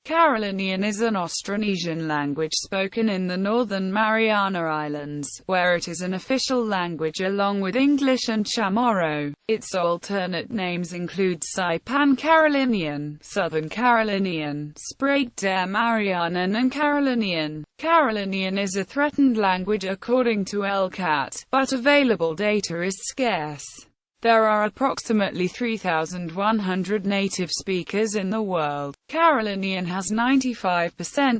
Karolinian is an Austronesian language spoken in the Northern Mariana Islands, where it is an official language along with English and Chamorro.Its alternate names include Saipan Carolinian, Southern Karolinian, Sprache.There, Marianen and Karolinian. Karolinian is a threatened language according to ELCat, but available data is scarce. There are approximately 3,100 native speakers in the world. Karolinian has 95%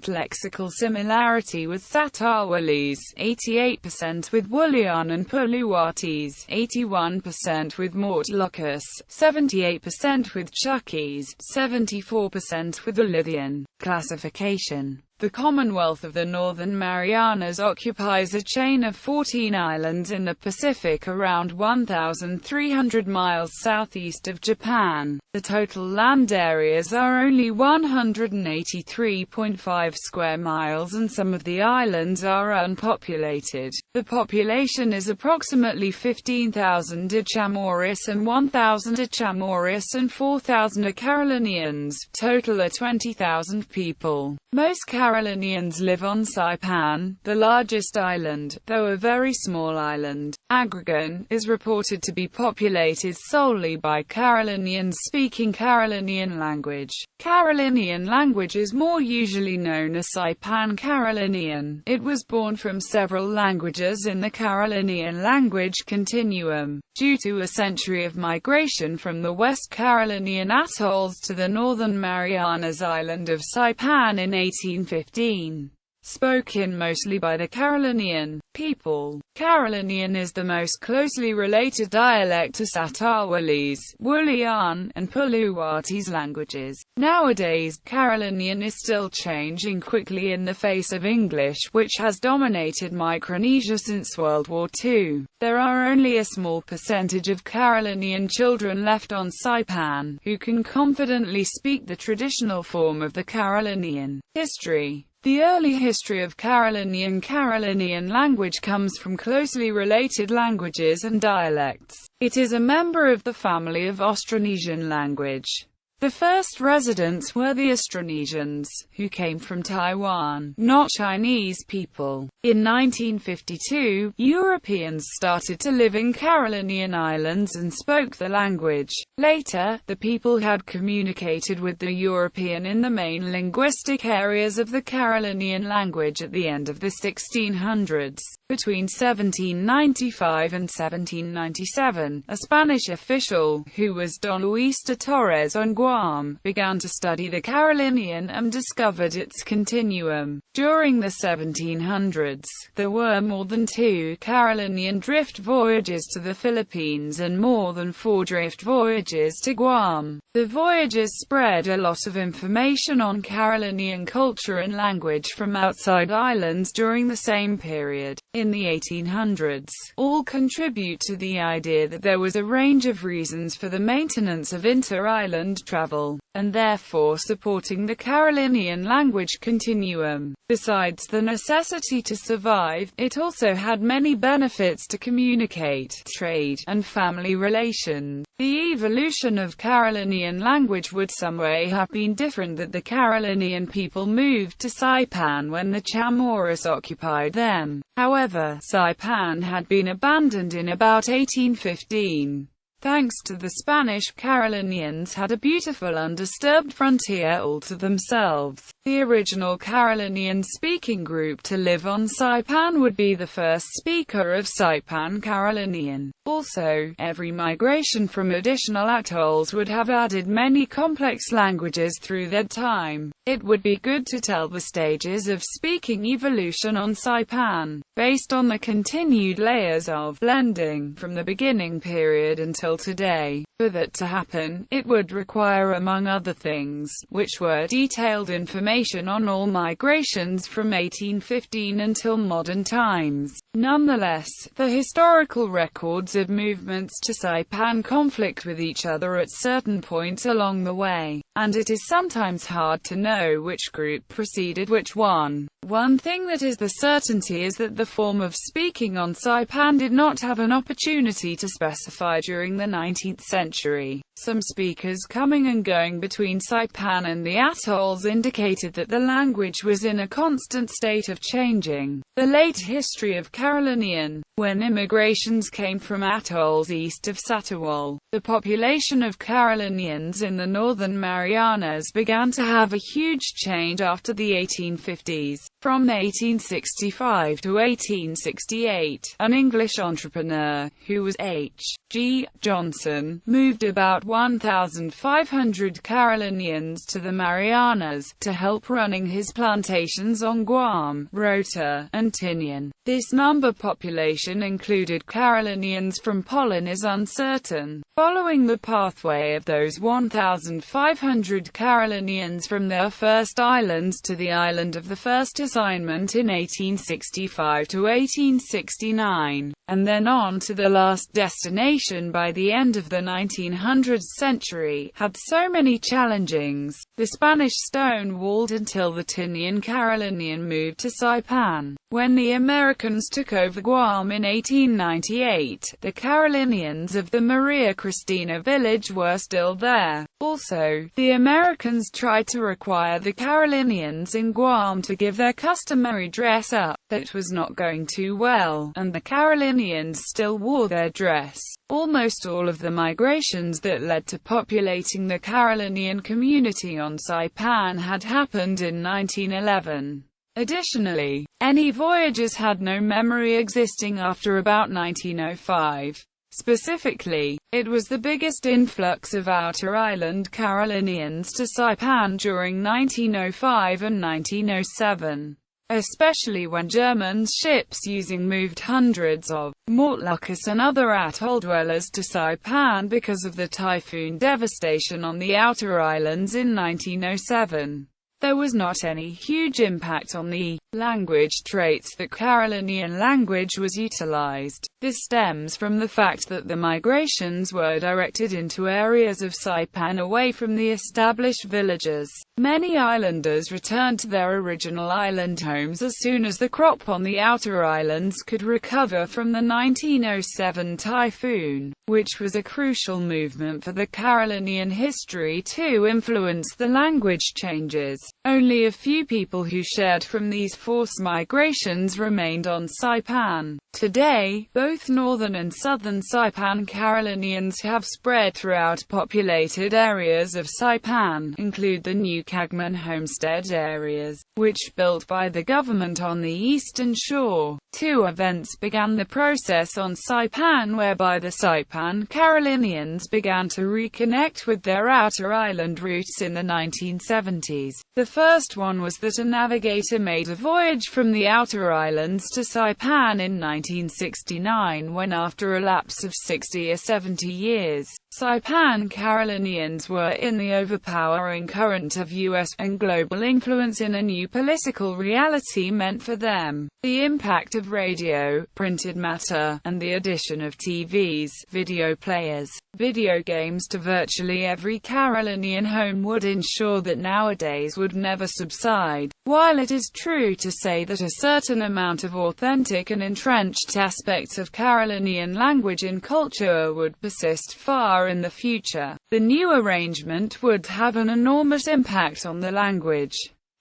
lexical similarity with Satawalese, 88% with Marianen.Carolinian, 81% with Mortlocus, 78% with Chuukese, 74% with Lithian. Classification. The Commonwealth of the Northern Marianas occupies a chain of 14 islands in the Pacific around 1,300 miles southeast of Japan. The total land areas are only 183.5 square miles and some of the islands are unpopulated. The population is approximately 15,000 Chamorros and 1,000 Chamorros and 4,000 Karolinians, total are 20,000 people. Most Karolinians live on Saipan, the largest island, though a very small island. Agrigan is reported to be populated solely by Karolinians speaking Karolinian language. Karolinian language is more usually known as Saipan Carolinian. It was born from several languages in the Karolinian language continuum. Due to a century of migration from the West Karolinian atolls to the Northern Marianas island of Saipan in 1815. Spoken mostly by the Karolinian people. Karolinian is the most closely related dialect to Satawalese, Woolian, and Puluartese languages. Nowadays, Karolinian is still changing quickly in the face of English, which has dominated Micronesia since World War II. There are only a small percentage of Karolinian children left on Saipan, who can confidently speak the traditional form of the Karolinian. History. The early history of Karolinian language comes from closely related languages and dialects. It is a member of the family of Austronesian language. The first residents were the Austronesians, who came from Taiwan, not Chinese people. In 1952, Europeans started to live in Karolinian Islands and spoke the language. Later, the people had communicated with the European in the main linguistic areas of the Karolinian language at the end of the 1600s. Between 1795 and 1797, a Spanish official, who was Don Luis de Torres on Guam, began to study the Karolinian and discovered its continuum. During the 1700s, there were more than 2 Karolinian drift voyages to the Philippines and more than 4 drift voyages to Guam. The voyages spread a lot of information on Karolinian culture and language from outside islands during the same period. In the 1800s, all contribute to the idea that there was a range of reasons for the maintenance of inter-island travel, and therefore supporting the Karolinian language continuum. Besides the necessity to survive, it also had many benefits to communicate, trade, and family relations. The evolution of Karolinian language would some way have been different that the Karolinian people moved to Saipan when the Chamorros occupied them. However, Saipan had been abandoned in about 1815. Thanks to the Spanish, Karolinians had a beautiful undisturbed frontier all to themselves. The original Karolinian-speaking group to live on Saipan would be the first speaker of Saipan Carolinian. Also, every migration from additional atolls would have added many complex languages through their time. It would be good to tell the stages of speaking evolution on Saipan, based on the continued layers of blending from the beginning period until today. For that to happen, it would require, among other things, which were detailed information on all migrations from 1815 until modern times. Nonetheless, the historical records of movements to Saipan conflict with each other at certain points along the way, and it is sometimes hard to know which group preceded which one. One thing that is the certainty is that the form of speaking on Saipan did not have an opportunity to specify during the 19th century. Some speakers coming and going between Saipan and the atolls indicated that the language was in a constant state of changing. The late history of Karolinian, when immigrations came from atolls east of Satawal, the population of Karolinians in the Northern Marianas began to have a huge change after the 1850s. From 1865 to 1868, an English entrepreneur, who was H.G. Johnson, moved about 1,500 Karolinians to the Marianas, to help running his plantations on Guam, Rota, and Tinian. This number population included Karolinians from Pollen is uncertain. Following the pathway of those 1,500 Karolinians from their first islands to the island of the first assignment in 1865 to 1869, and then on to the last destination by the end of the 1900th century, had so many challengings. The Spanish stonewalled until the Tinian Carolinian moved to Saipan. When the Americans took over Guam in 1898, the Karolinians of the Maria Cristina village were still there. Also, the Americans tried to require the Karolinians in Guam to give their customary dress up. That was not going too well, and the Karolinians still wore their dress. Almost all of the migrations that led to populating the Karolinian community on Saipan had happened in 1911. Additionally, any voyages had no memory existing after about 1905. Specifically, it was the biggest influx of outer island Karolinians to Saipan during 1905 and 1907. Especially when German ships using moved hundreds of Mortlucas and other atoll dwellers to Saipan because of the typhoon devastation on the outer islands in 1907. There was not any huge impact on the language traits that Karolinian language was utilized. This stems from the fact that the migrations were directed into areas of Saipan away from the established villages. Many islanders returned to their original island homes as soon as the crop on the outer islands could recover from the 1907 typhoon, which was a crucial movement for the Karolinian history to influence the language changes. Only a few people who shared from these forced migrations remained on Saipan. Today, both northern and southern Saipan Carolinians have spread throughout populated areas of Saipan, include the new Cagman homestead areas, which built by the government on the eastern shore. Two events began the process on Saipan whereby the Saipan Carolinians began to reconnect with their outer island roots in the 1970s. The first one was that a navigator made a voyage from the outer islands to Saipan in 1969 when, after a lapse of 60 or 70 years, Saipan Carolinians were in the overpowering current of U.S. and global influence in a new political reality meant for them. The impact of radio, printed matter, and the addition of TVs, video players, video games to virtually every Karolinian home would ensure that nowadays would never subside. While it is true to say that a certain amount of authentic and entrenched aspects of Karolinian language and culture would persist far in the future, the new arrangement would have an enormous impact on the language.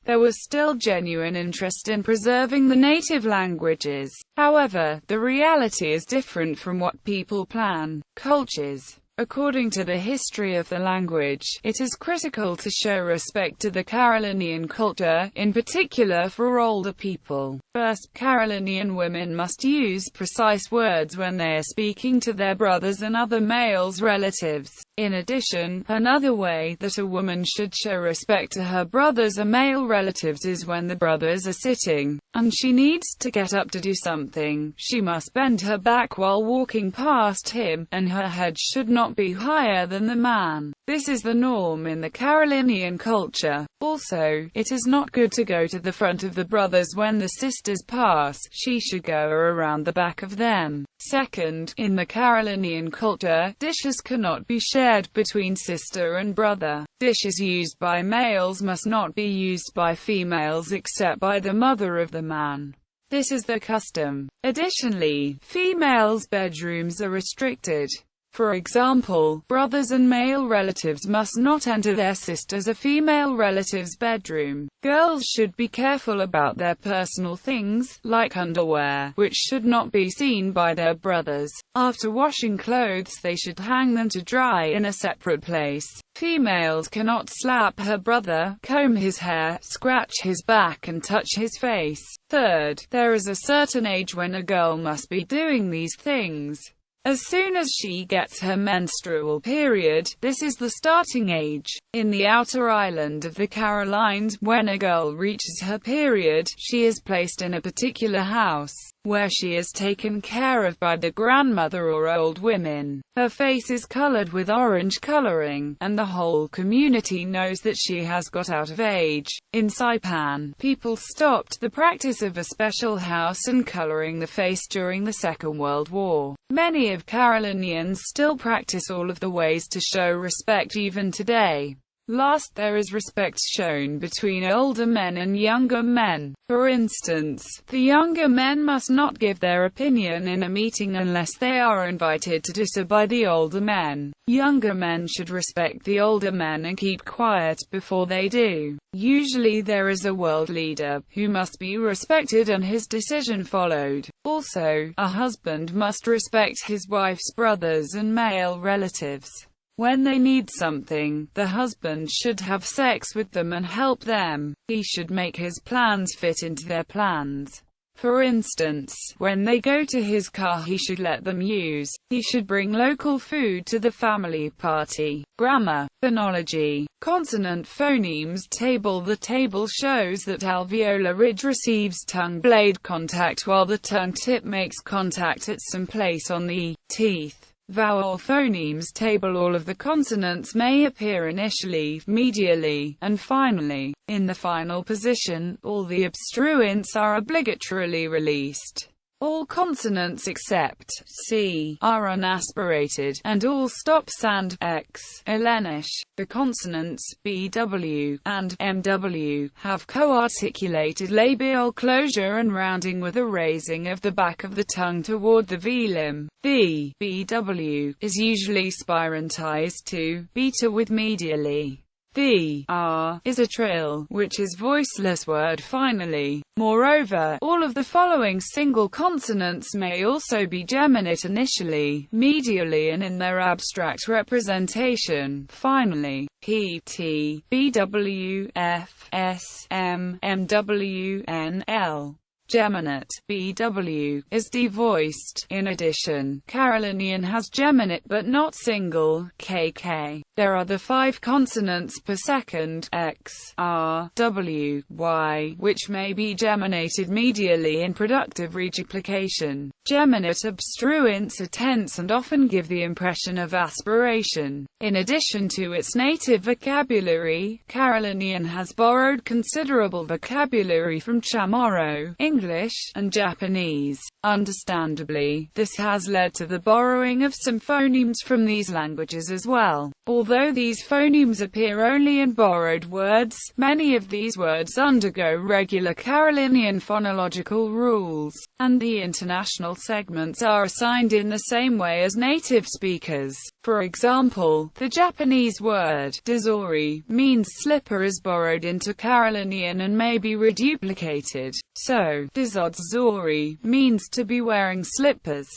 There was still genuine interest in preserving the native languages. However, the reality is different from what people plan. Cultures. According to the history of the language, it is critical to show respect to the Karolinian culture, in particular for older people. First, Karolinian women must use precise words when they are speaking to their brothers and other males relatives. In addition, another way that a woman should show respect to her brothers or male relatives is when the brothers are sitting, and she needs to get up to do something. She must bend her back while walking past him, and her head should not be higher than the man. This is the norm in the Karolinian culture. Also, it is not good to go to the front of the brothers when the sisters pass, she should go around the back of them. Second, in the Karolinian culture, dishes cannot be shared between sister and brother. Dishes used by males must not be used by females except by the mother of the man. This is the custom. Additionally, females' bedrooms are restricted. For example, brothers and male relatives must not enter their sister's or female relative's bedroom. Girls should be careful about their personal things, like underwear, which should not be seen by their brothers. After washing clothes, they should hang them to dry in a separate place. Females cannot slap her brother, comb his hair, scratch his back and touch his face. Third, there is a certain age when a girl must be doing these things. As soon as she gets her menstrual period, this is the starting age. In the outer island of the Carolines, when a girl reaches her period, she is placed in a particular house, where she is taken care of by the grandmother or old women. Her face is colored with orange coloring, and the whole community knows that she has got out of age. In Saipan, people stopped the practice of a special house and coloring the face during the Second World War. Many of Karolinians still practice all of the ways to show respect even today. Last, there is respect shown between older men and younger men. For instance, the younger men must not give their opinion in a meeting unless they are invited to do so by the older men. Younger men should respect the older men and keep quiet before they do. Usually there is a world leader, who must be respected and his decision followed. Also, a husband must respect his wife's brothers and male relatives. When they need something, the husband should have sex with them and help them. He should make his plans fit into their plans. For instance, when they go to his car he should let them use. He should bring local food to the family party. Grammar. Phonology. Consonant phonemes table. The table shows that alveolar ridge receives tongue blade contact while the tongue tip makes contact at some place on the teeth. Vowel phonemes table. All of the consonants may appear initially, medially, and finally. In the final position, all the obstruents are obligatorily released. All consonants except C are unaspirated, and all stops and X are Lenish. The consonants BW and MW have co-articulated labial closure and rounding with a raising of the back of the tongue toward the V-limb. The BW is usually spirantized to beta with medially. The R is a trill, which is voiceless word finally. Moreover, all of the following single consonants may also be geminate initially, medially and in their abstract representation, finally. P, T, B, W, F, S, M, M, W, N, L. Geminate, BW, is devoiced. In addition, Karolinian has geminate but not single, KK. There are the 5 consonants per second, X, R, W, Y, which may be geminated medially in productive reduplication. Geminate obstruents are tense and often give the impression of aspiration. In addition to its native vocabulary, Karolinian has borrowed considerable vocabulary from Chamorro, English, and Japanese. Understandably, this has led to the borrowing of some phonemes from these languages as well. Although these phonemes appear only in borrowed words, many of these words undergo regular Karolinian phonological rules, and the international segments are assigned in the same way as native speakers. For example, the Japanese word dozori means slipper is borrowed into Karolinian and may be reduplicated. So, dozodzori means to be wearing slippers.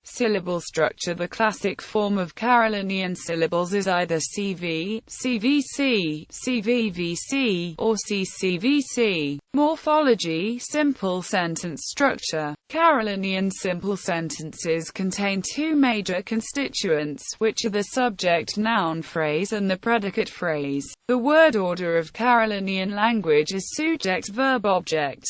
Syllable structure. The classic form of Karolinian syllables is either CV, CVC, CVVC, or CCVC. Morphology. Simple sentence structure. Karolinian simple sentences contain 2 major constituents, which are the subject-noun phrase and the predicate phrase. The word order of Karolinian language is subject-verb-object.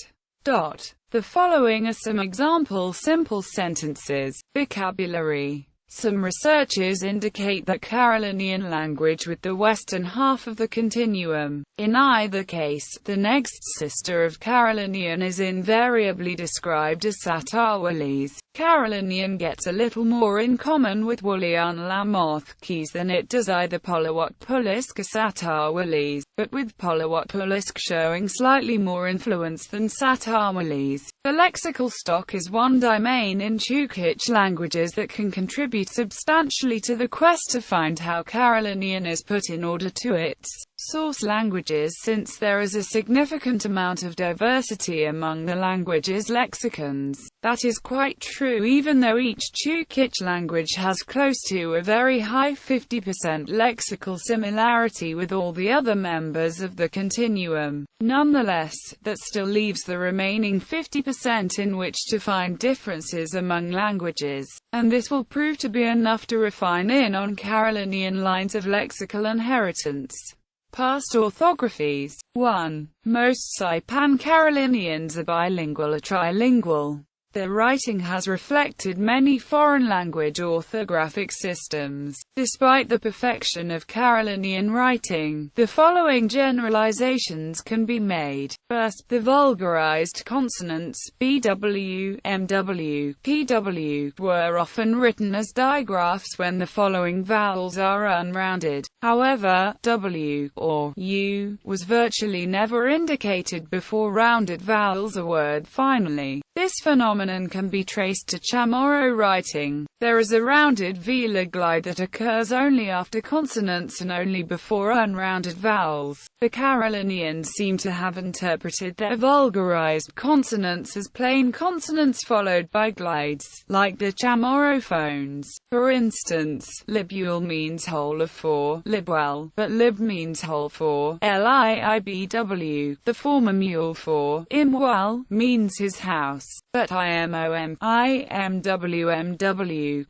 The following are some example simple sentences. Vocabulary. Some researchers indicate that Carolinian language with the western half of the continuum. In either case, the next sister of Karolinian is invariably described as Satarwalese. Karolinian gets a little more in common with Wulian-la-Moth-Keys than it does either Polawat-Pulisk or Satarwalese, but with Polawat-Pulisk showing slightly more influence than Satarwalese. The lexical stock is one domain in Chukich languages that can contribute substantially to the quest to find how Karolinian is put in order to its source languages, since there is a significant amount of diversity among the language's lexicons. That is quite true even though each Chukich language has close to a very high 50% lexical similarity with all the other members of the continuum. Nonetheless, that still leaves the remaining 50% in which to find differences among languages, and this will prove to be enough to refine in on Karolinian lines of lexical inheritance. Past orthographies. 1. Most Saipan Carolinians are bilingual or trilingual. Their writing has reflected many foreign language orthographic systems. Despite the perfection of Karolinian writing, the following generalizations can be made. First, the vulgarized consonants BW, MW, PW were often written as digraphs when the following vowels are unrounded. However, W or U was virtually never indicated before rounded vowels are word finally. This phenomenon can be traced to Chamorro writing. There is a rounded velar glide that occurs only after consonants and only before unrounded vowels. The Karolinians seem to have interpreted their vulgarized consonants as plain consonants followed by glides, like the Chamorro phones. For instance, libule means whole of 4, libwell, but lib means whole 4, liibw. The former mule for imwell means his house, but imwmw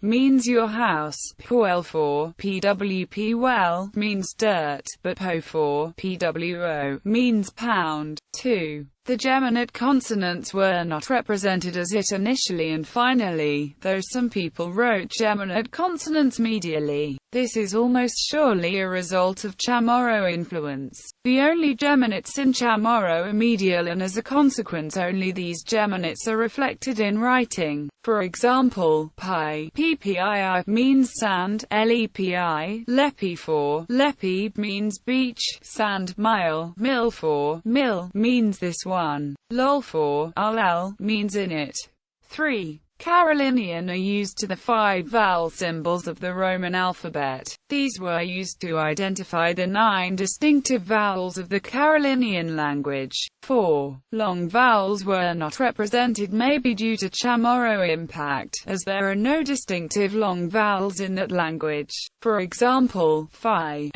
means your house. Pwell for pwp well means dirt, but po for pwo means pound. 2. The geminate consonants were not represented as it initially and finally, though some people wrote geminate consonants medially. This is almost surely a result of Chamorro influence. The only geminates in Chamorro are medial, and as a consequence only these geminates are reflected in writing. For example, pi ppii means sand, lepi, lepi for lepi means beach, sand, mile, mill for mill means this one, lol for lol means in it. 3. Carolinian are used to the 5 vowel symbols of the Roman alphabet. These were used to identify the 9 distinctive vowels of the Karolinian language. 4. Long vowels were not represented, maybe due to Chamorro impact, as there are no distinctive long vowels in that language. For example, fi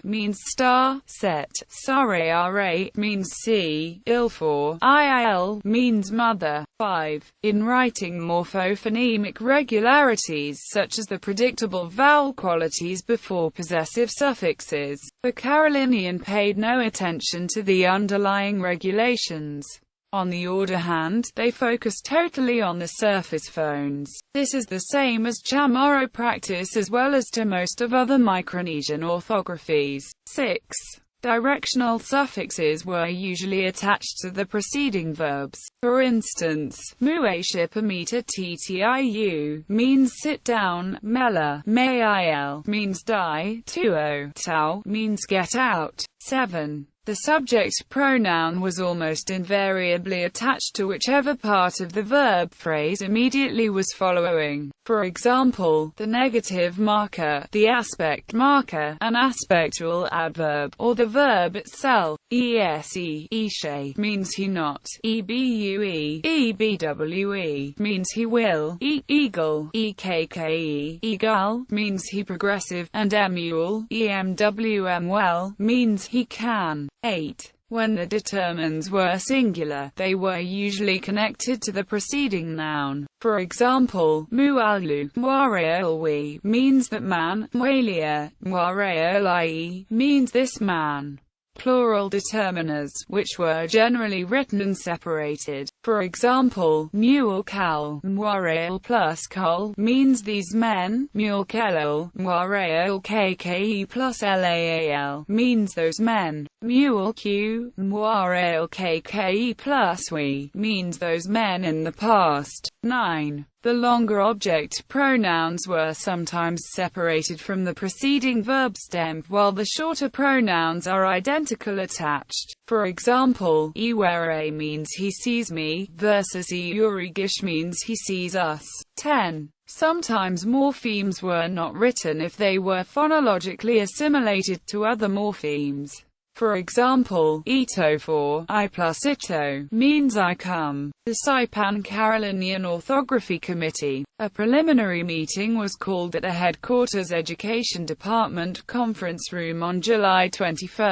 means star, set, sare means sea, il for il means mother. 5. In writing, morphophonemic regularities such as the predictable vowel qualities before possessive suffixes. The Karolinian paid no attention to the underlying regulations. On the other hand, they focused totally on the surface phones. This is the same as Chamorro practice as well as to most of other Micronesian orthographies. 6. Directional suffixes were usually attached to the preceding verbs. For instance, muashipamita ttiu means sit down, mela mail means die, tuo tau means get out. 7. The subject pronoun was almost invariably attached to whichever part of the verb phrase immediately was following. For example, the negative marker, the aspect marker, an aspectual adverb, or the verb itself. Eshe means he not, ebue, ebwe means he will, eagle, ekke, eagle means he progressive, and emule, emwm means he can. 8. When the determinants were singular, they were usually connected to the preceding noun. For example, mualu, mwareolwi means that man, mwalia, mwareolai means this man. plural determiners, which were generally written and separated. For example, mulecal, mwareal plus kol, means these men, mulekelol, mwareal kke plus laal, means those men, muleq, mwareal kke plus we, means those men in the past. 9. The longer object pronouns were sometimes separated from the preceding verb stem, while the shorter pronouns are identical attached. For example, iwere means he sees me, versus iurigish means he sees us. 10. Sometimes morphemes were not written if they were phonologically assimilated to other morphemes. For example, ito for I plus ito means I come. The Saipan Carolinian Orthography Committee, a preliminary meeting was called at the Headquarters Education Department conference room on July 21,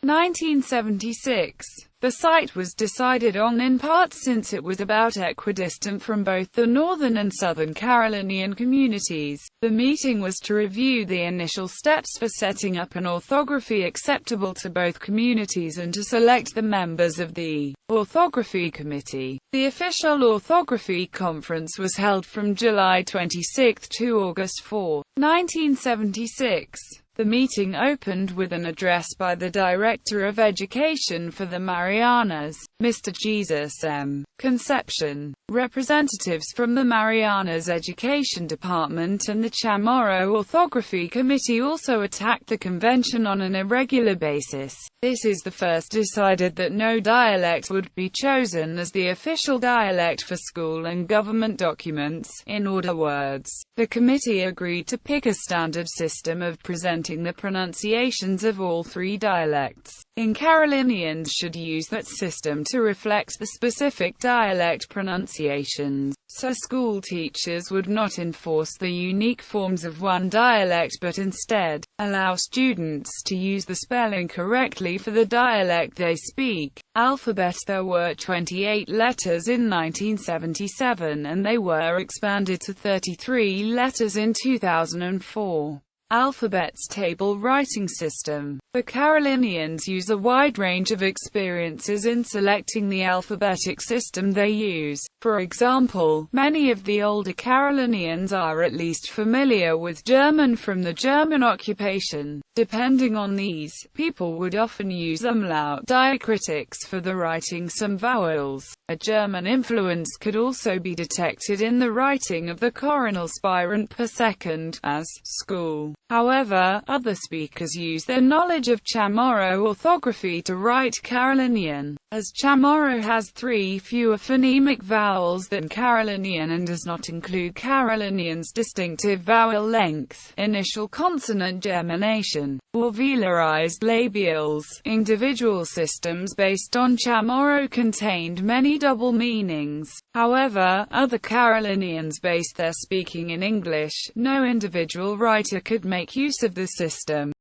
1976. The site was decided on in part since it was about equidistant from both the Northern and Southern Carolinian communities. The meeting was to review the initial steps for setting up an orthography acceptable to both communities and to select the members of the Orthography Committee. The official Orthography Conference was held from July 26 to August 4, 1976. The meeting opened with an address by the Director of Education for the Marianas, Mr. Jesus M. Concepcion. Representatives from the Marianas Education Department and the Chamorro Orthography Committee also attacked the convention on an irregular basis. This is the first decided that no dialect would be chosen as the official dialect for school and government documents. In other words, the committee agreed to pick a standard system of presenting the pronunciations of all three dialects. In Carolinians should use that system to reflect the specific dialect pronunciations, so school teachers would not enforce the unique forms of one dialect but instead allow students to use the spelling correctly for the dialect they speak. Alphabet. There were 28 letters in 1977 and they were expanded to 33 letters in 2004. Alphabet's table writing system. The Karolinians use a wide range of experiences in selecting the alphabetic system they use. For example, many of the older Karolinians are at least familiar with German from the German occupation. Depending on these, people would often use umlaut diacritics for the writing some vowels. A German influence could also be detected in the writing of the coronal spirant per second, as school. However, other speakers use their knowledge of Chamorro orthography to write Karolinian. As Chamorro has 3 fewer phonemic vowels than Karolinian and does not include Karolinian's distinctive vowel length, initial consonant gemination, or velarized labials, individual systems based on Chamorro contained many double meanings. However, other Karolinians based their speaking in English. No individual writer could make use of the system.